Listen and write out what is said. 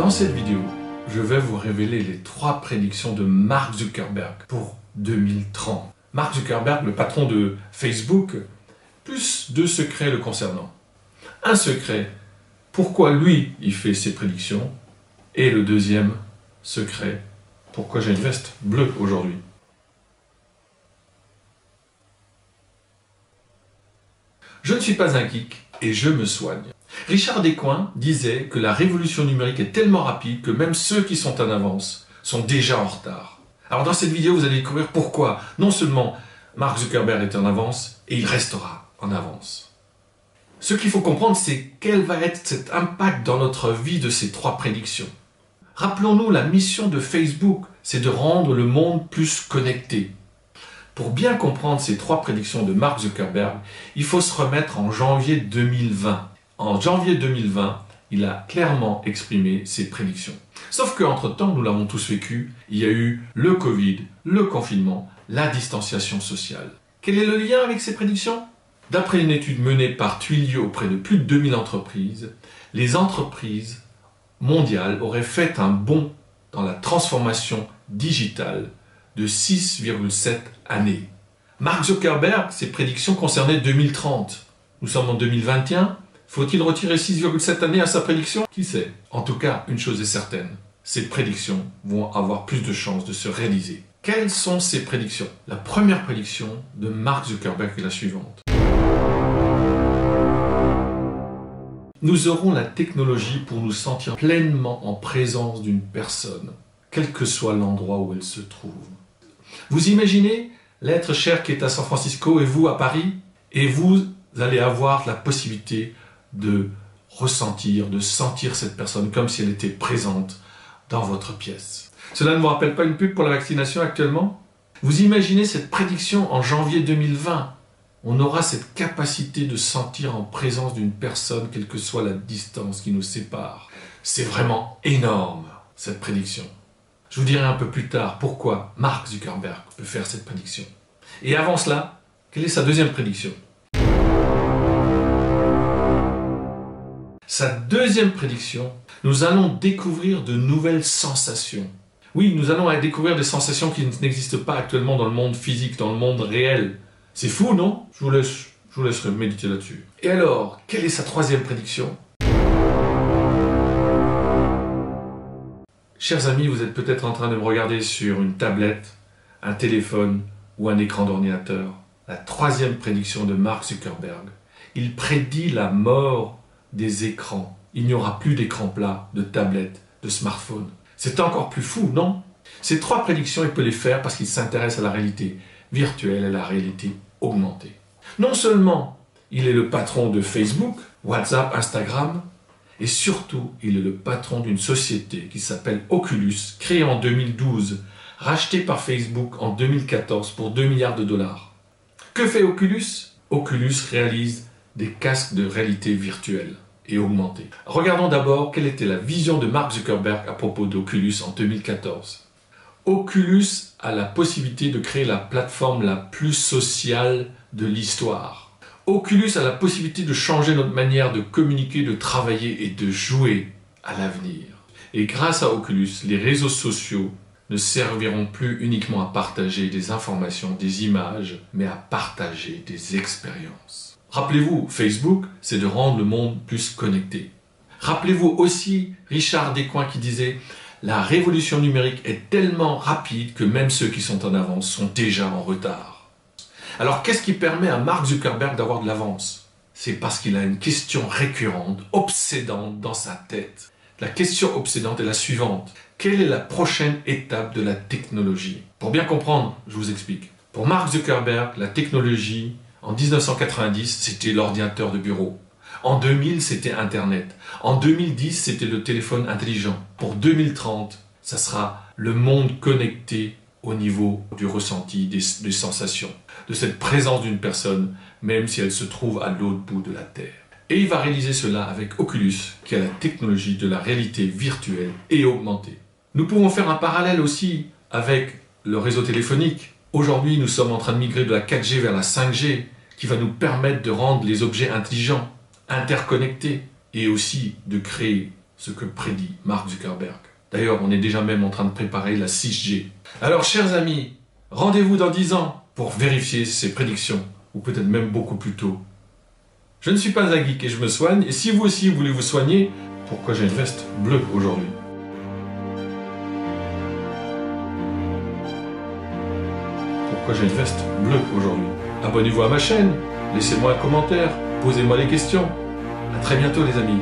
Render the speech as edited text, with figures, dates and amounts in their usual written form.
Dans cette vidéo, je vais vous révéler les 3 prédictions de Mark Zuckerberg pour 2030. Mark Zuckerberg, le patron de Facebook, plus 2 secrets le concernant. Un secret, pourquoi lui, il fait ses prédictions, et le deuxième secret, pourquoi j'ai une veste bleue aujourd'hui. Je ne suis pas un geek et je me soigne. Richard Descoings disait que la révolution numérique est tellement rapide que même ceux qui sont en avance sont déjà en retard. Alors dans cette vidéo, vous allez découvrir pourquoi non seulement Mark Zuckerberg est en avance, et il restera en avance. Ce qu'il faut comprendre, c'est quel va être cet impact dans notre vie de ces 3 prédictions. Rappelons-nous, la mission de Facebook, c'est de rendre le monde plus connecté. Pour bien comprendre ces 3 prédictions de Mark Zuckerberg, il faut se remettre en janvier 2020. En janvier 2020, il a clairement exprimé ses prédictions. Sauf qu'entre-temps, nous l'avons tous vécu, il y a eu le Covid, le confinement, la distanciation sociale. Quel est le lien avec ces prédictions? D'après une étude menée par Twilio auprès de plus de 2000 entreprises, les entreprises mondiales auraient fait un bond dans la transformation digitale de 6,7 années. Mark Zuckerberg, ses prédictions concernaient 2030. Nous sommes en 2021. Faut-il retirer 6,7 années à sa prédiction? Qui sait? En tout cas, une chose est certaine. Ces prédictions vont avoir plus de chances de se réaliser. Quelles sont ces prédictions? La première prédiction de Mark Zuckerberg est la suivante. Nous aurons la technologie pour nous sentir pleinement en présence d'une personne, quel que soit l'endroit où elle se trouve. Vous imaginez l'être cher qui est à San Francisco et vous à Paris, et vous allez avoir la possibilité de ressentir, de sentir cette personne comme si elle était présente dans votre pièce. Cela ne vous rappelle pas une pub pour la vaccination actuellement? Vous imaginez cette prédiction en janvier 2020? On aura cette capacité de sentir en présence d'une personne, quelle que soit la distance qui nous sépare. C'est vraiment énorme, cette prédiction. Je vous dirai un peu plus tard pourquoi Mark Zuckerberg peut faire cette prédiction. Et avant cela, quelle est sa deuxième prédiction? Sa deuxième prédiction, nous allons découvrir de nouvelles sensations. Oui, nous allons découvrir des sensations qui n'existent pas actuellement dans le monde physique, dans le monde réel. C'est fou, non? Je vous laisserai méditer là-dessus. Et alors, quelle est sa troisième prédiction? Chers amis, vous êtes peut-être en train de me regarder sur une tablette, un téléphone ou un écran d'ordinateur. La troisième prédiction de Mark Zuckerberg. Il prédit la mort des écrans. Il n'y aura plus d'écran plat, de tablettes, de smartphones. C'est encore plus fou, non? Ces 3 prédictions, il peut les faire parce qu'il s'intéresse à la réalité virtuelle et à la réalité augmentée. Non seulement il est le patron de Facebook, WhatsApp, Instagram, et surtout il est le patron d'une société qui s'appelle Oculus, créée en 2012, rachetée par Facebook en 2014 pour 2 milliards de dollars. Que fait Oculus? Oculus réalise des casques de réalité virtuelle et augmentée. Regardons d'abord quelle était la vision de Mark Zuckerberg à propos d'Oculus en 2014. Oculus a la possibilité de créer la plateforme la plus sociale de l'histoire. Oculus a la possibilité de changer notre manière de communiquer, de travailler et de jouer à l'avenir. Et grâce à Oculus, les réseaux sociaux ne serviront plus uniquement à partager des informations, des images, mais à partager des expériences. Rappelez-vous, Facebook, c'est de rendre le monde plus connecté. Rappelez-vous aussi Richard Descoings qui disait « La révolution numérique est tellement rapide que même ceux qui sont en avance sont déjà en retard. » Alors qu'est-ce qui permet à Mark Zuckerberg d'avoir de l'avance? C'est parce qu'il a une question récurrente, obsédante dans sa tête. La question obsédante est la suivante. Quelle est la prochaine étape de la technologie? Pour bien comprendre, je vous explique. Pour Mark Zuckerberg, la technologie, en 1990, c'était l'ordinateur de bureau. En 2000, c'était Internet. En 2010, c'était le téléphone intelligent. Pour 2030, ça sera le monde connecté au niveau du ressenti, des sensations, de cette présence d'une personne, même si elle se trouve à l'autre bout de la Terre. Et il va réaliser cela avec Oculus, qui a la technologie de la réalité virtuelle et augmentée. Nous pouvons faire un parallèle aussi avec le réseau téléphonique. Aujourd'hui, nous sommes en train de migrer de la 4G vers la 5G, qui va nous permettre de rendre les objets intelligents, interconnectés, et aussi de créer ce que prédit Mark Zuckerberg. D'ailleurs, on est déjà même en train de préparer la 6G. Alors, chers amis, rendez-vous dans 10 ans pour vérifier ces prédictions, ou peut-être même beaucoup plus tôt. Je ne suis pas un geek et je me soigne, et si vous aussi voulez vous soigner, pourquoi j'ai une veste bleue aujourd'hui? Pourquoi j'ai une veste bleue aujourd'hui? Abonnez-vous à ma chaîne, laissez-moi un commentaire, posez-moi des questions. À très bientôt les amis.